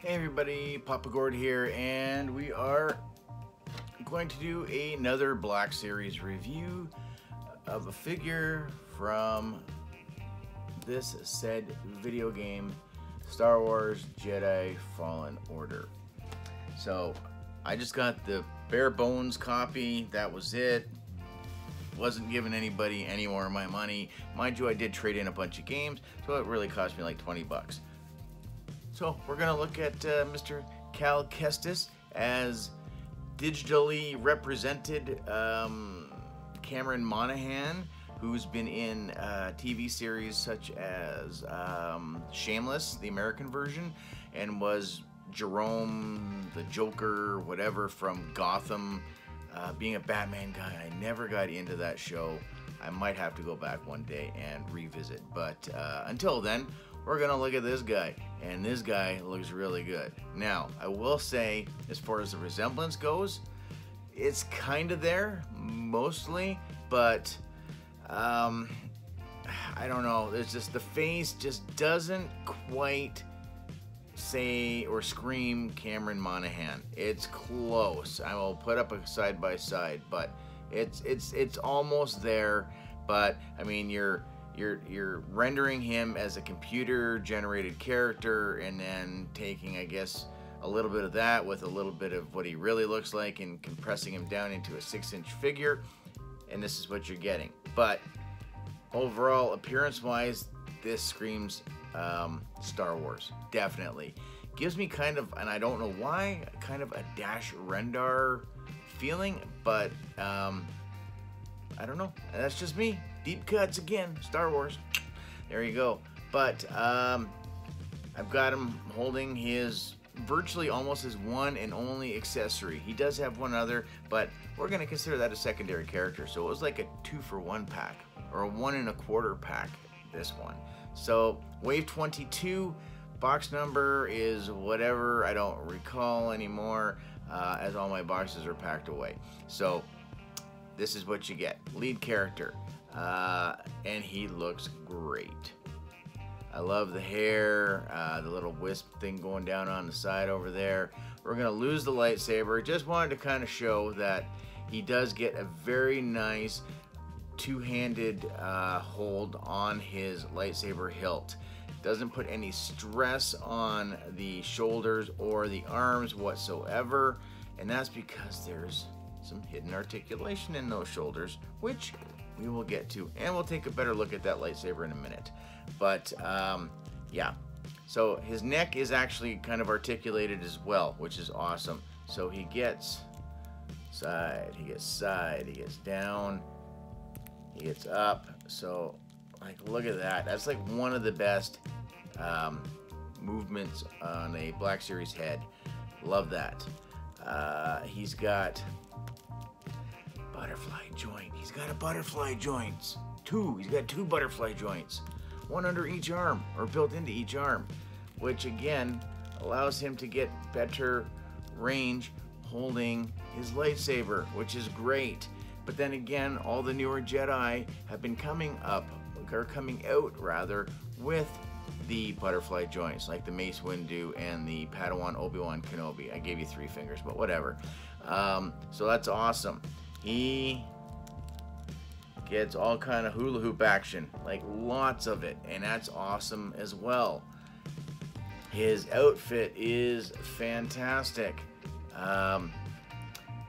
Hey everybody, Papa Gord here, and we are going to do another Black Series review of a figure from this said video game, Star Wars Jedi Fallen Order. So I just got the bare bones copy, that was it. Wasn't giving anybody any more of my money. Mind you, I did trade in a bunch of games, so it really cost me like 20 bucks. So we're gonna look at Mr. Cal Kestis as digitally represented Cameron Monaghan, who's been in TV series such as Shameless, the American version, and was Jerome, the Joker, whatever, from Gotham. Being a Batman guy, I never got into that show. I might have to go back one day and revisit, but until then, we're gonna look at this guy, and this guy looks really good. Now, I will say, as far as the resemblance goes, it's kind of there, mostly, but I don't know. There's just, the face just doesn't quite say or scream Cameron Monaghan. It's close. I will put up a side by side, but it's almost there. But I mean, you're rendering him as a computer generated character and then taking, I guess, a little bit of that with a little bit of what he really looks like and compressing him down into a 6-inch figure, and this is what you're getting. But overall, appearance wise, this screams Star Wars, definitely. Gives me kind of, and I don't know why, kind of a Dash Rendar feeling, but I don't know. That's just me. Deep cuts again, Star Wars. There you go. But I've got him holding his virtually almost his one and only accessory. He does have one other, but we're going to consider that a secondary character. So it was like a 2-for-1 pack, or a 1 1/4 pack, this one. So Wave 22, box number is whatever, I don't recall anymore, as all my boxes are packed away. So this is what you get. Lead character. And he looks great. I love the hair, the little wisp thing going down on the side over there. We're gonna lose the lightsaber. Just wanted to kind of show that he does get a very nice two-handed hold on his lightsaber hilt. Doesn't put any stress on the shoulders or the arms whatsoever, and that's because there's some hidden articulation in those shoulders, which we will get to, and we'll take a better look at that lightsaber in a minute. But yeah, so his neck is actually kind of articulated as well, which is awesome. So he gets side, he gets down, he gets up. So like, look at that. That's like one of the best movements on a Black Series head. Love that. He's got butterfly joint. He's got a butterfly joints. He's got two butterfly joints. One under each arm, or built into each arm, which again allows him to get better range holding his lightsaber, which is great. But then again, all the newer Jedi have been coming out rather, with the butterfly joints, like the Mace Windu and the Padawan Obi-Wan Kenobi. I gave you 3 fingers, but whatever. So that's awesome. He gets all kind of hula hoop action, like lots of it, and that's awesome as well. His outfit is fantastic.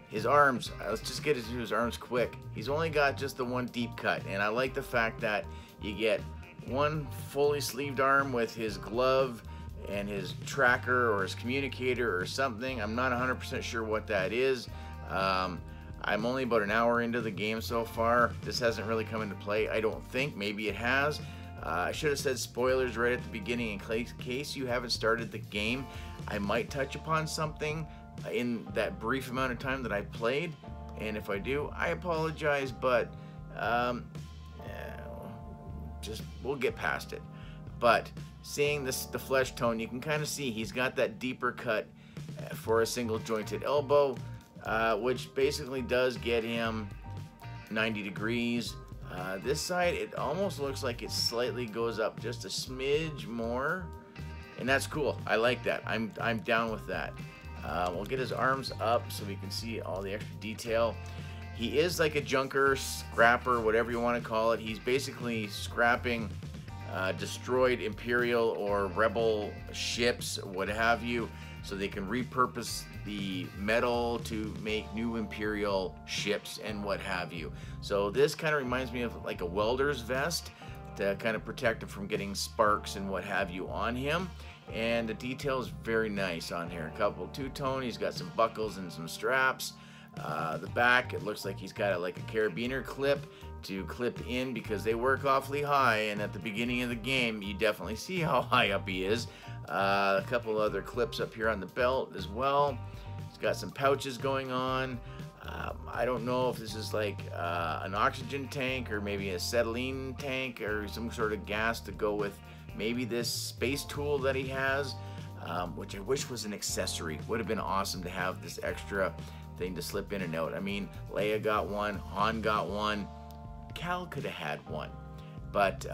His arms, let's just get into his arms quick. He's only got just the one deep cut, and I like the fact that you get one fully sleeved arm with his glove and his tracker or his communicator or something. I'm not 100% sure what that is. I'm only about an hour into the game so far. This hasn't really come into play, I don't think. Maybe it has. I should have said spoilers right at the beginning in case you haven't started the game. I might touch upon something in that brief amount of time that I played, and if I do, I apologize, but just we'll get past it. But seeing the flesh tone, you can kind of see he's got that deeper cut for a single jointed elbow, which basically does get him 90 degrees. This side, it almost looks like it slightly goes up just a smidge more, and that's cool. I like that. I'm down with that. We'll get his arms up so we can see all the extra detail. He is like a junker, scrapper, whatever you want to call it. He's basically scrapping destroyed Imperial or Rebel ships, what have you, so they can repurpose the metal to make new Imperial ships and what have you. So this kind of reminds me of like a welder's vest to kind of protect him from getting sparks and what have you on him. And the detail is very nice on here. A couple two-tone, he's got some buckles and some straps. The back, it looks like he's got like a carabiner clip to clip in because they work awfully high, and at the beginning of the game you definitely see how high up he is. A couple other clips up here on the belt as well. He's got some pouches going on. I don't know if this is like an oxygen tank or maybe a acetylene tank or some sort of gas to go with maybe this space tool that he has, which I wish was an accessory. Would have been awesome to have this extra thing to slip in and out. I mean, Leia got one, Han got one, Cal could have had one, but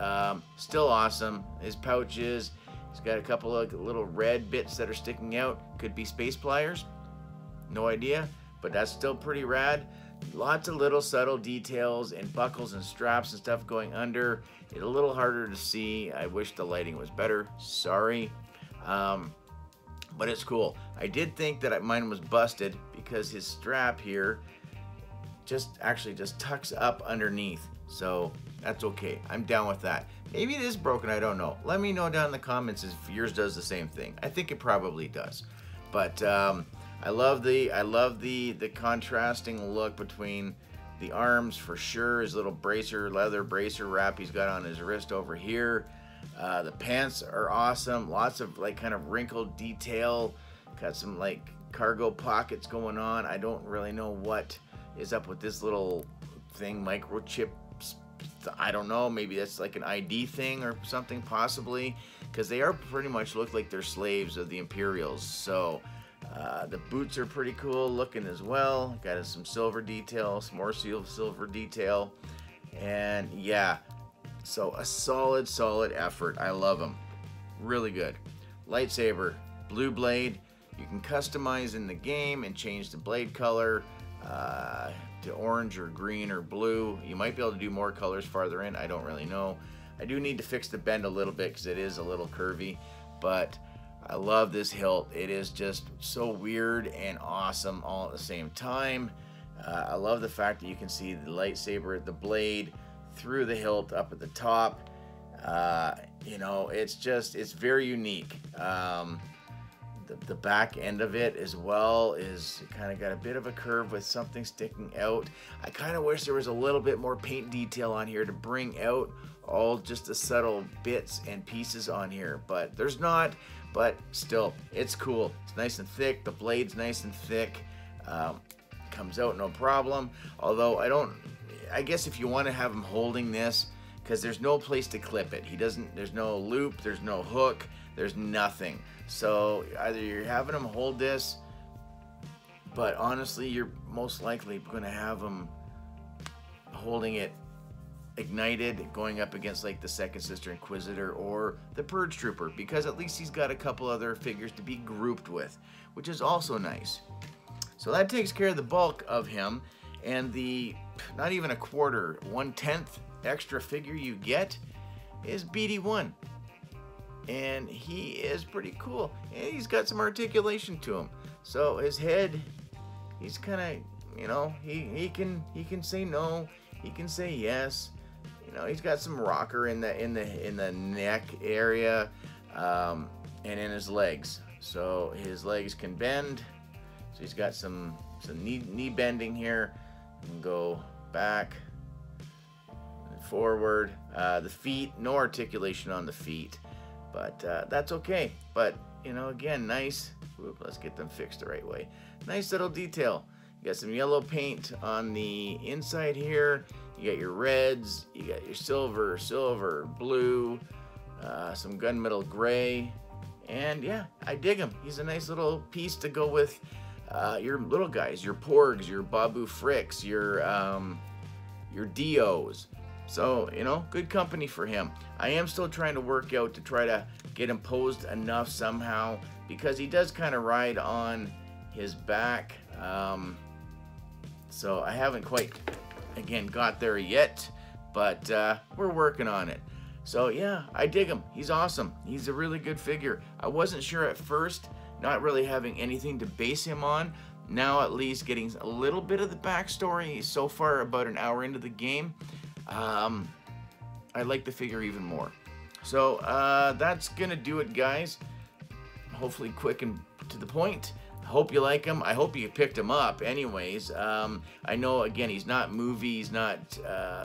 still awesome. His pouches, he's got a couple of little red bits that are sticking out. Could be space pliers, no idea, but that's still pretty rad. Lots of little subtle details and buckles and straps and stuff going under. It's a little harder to see. I wish the lighting was better, sorry. But it's cool. I did think that mine was busted because his strap here just tucks up underneath. So that's okay. I'm down with that. Maybe it is broken, I don't know. Let me know down in the comments if yours does the same thing. I think it probably does. But I love the contrasting look between the arms for sure. His little bracer, leather bracer wrap he's got on his wrist over here. The pants are awesome. Lots of like kind of wrinkled detail. Got some like cargo pockets going on. I don't really know what is up with this little thing, microchip. I don't know. Maybe that's like an ID thing or something possibly, because they are pretty much look like they're slaves of the Imperials. So the boots are pretty cool looking as well. Got some silver detail, some more silver detail, and yeah. So a solid effort. I love them. Really good. Lightsaber, blue blade. You can customize in the game and change the blade color to orange or green or blue. You might be able to do more colors farther in. I don't really know. I do need to fix the bend a little bit because it is a little curvy, but I love this hilt. It is just so weird and awesome all at the same time. I love the fact that you can see the lightsaber, the blade, through the hilt up at the top. You know, it's very unique. The back end of it as well is kind of got a bit of a curve with something sticking out. I kind of wish there was a little bit more paint detail on here to bring out all just the subtle bits and pieces on here, but there's not. But still, it's cool. It's nice and thick. The blade's nice and thick. Comes out no problem. Although I guess if you want to have him holding this, because there's no place to clip it. There's no loop, there's no hook, there's nothing. So either you're having him hold this, but honestly, you're most likely going to have him holding it ignited, going up against like the Second Sister Inquisitor or the Purge Trooper, because at least he's got a couple other figures to be grouped with, which is also nice. So that takes care of the bulk of him, and the not even a quarter, 1/10 extra figure you get is BD1, and he is pretty cool, and he's got some articulation to him. So his head, he's kind of, you know, he can say no, he can say yes. You know, he's got some rocker in the neck area, and in his legs. So his legs can bend. So he's got some knee bending here. You can go back and forward. The feet, no articulation on the feet, but that's okay. But you know, again, nice. Whoop, let's get them fixed the right way. Nice little detail. You got some yellow paint on the inside here. You got your reds. You got your silver, blue, some gunmetal gray, and yeah, I dig him. He's a nice little piece to go with your little guys, your Porgs, your Babu Fricks, your Dios. So, you know, good company for him. I am still trying to work out to try to get him posed enough somehow, because he does kind of ride on his back. So I haven't quite, again, got there yet, but we're working on it. So yeah, I dig him. He's awesome. He's a really good figure. I wasn't sure at first, not really having anything to base him on. Now at least getting a little bit of the backstory so far, about an hour into the game. I like the figure even more. So that's gonna do it, guys. Hopefully quick and to the point. I hope you like him. I hope you picked him up anyways. I know, again, he's not movie, he's not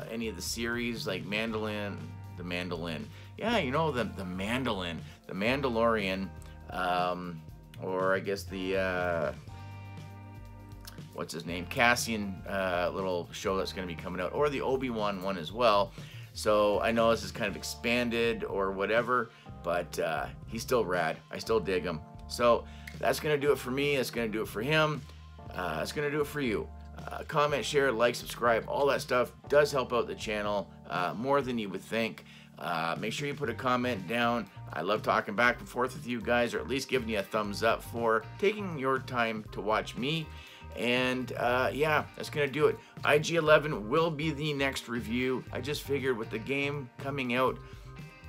any of the series like the Mandolin. Yeah, you know, the Mandolin, the Mandalorian, or I guess the what's his name, Cassian little show that's going to be coming out, or the Obi-Wan one as well. So I know this is kind of expanded or whatever, but he's still rad. I still dig him. So that's going to do it for me. That's going to do it for him. That's going to do it for you. Comment, share, like, subscribe, all that stuff does help out the channel more than you would think. Make sure you put a comment down. I love talking back and forth with you guys, or at least giving you a thumbs up for taking your time to watch me. And yeah, that's gonna do it. IG-11 will be the next review. I just figured with the game coming out,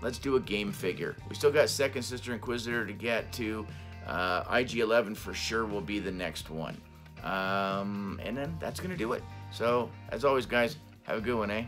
let's do a game figure. We still got Second Sister Inquisitor to get to. IG-11 for sure will be the next one. And then that's gonna do it. So as always, guys, have a good one, eh?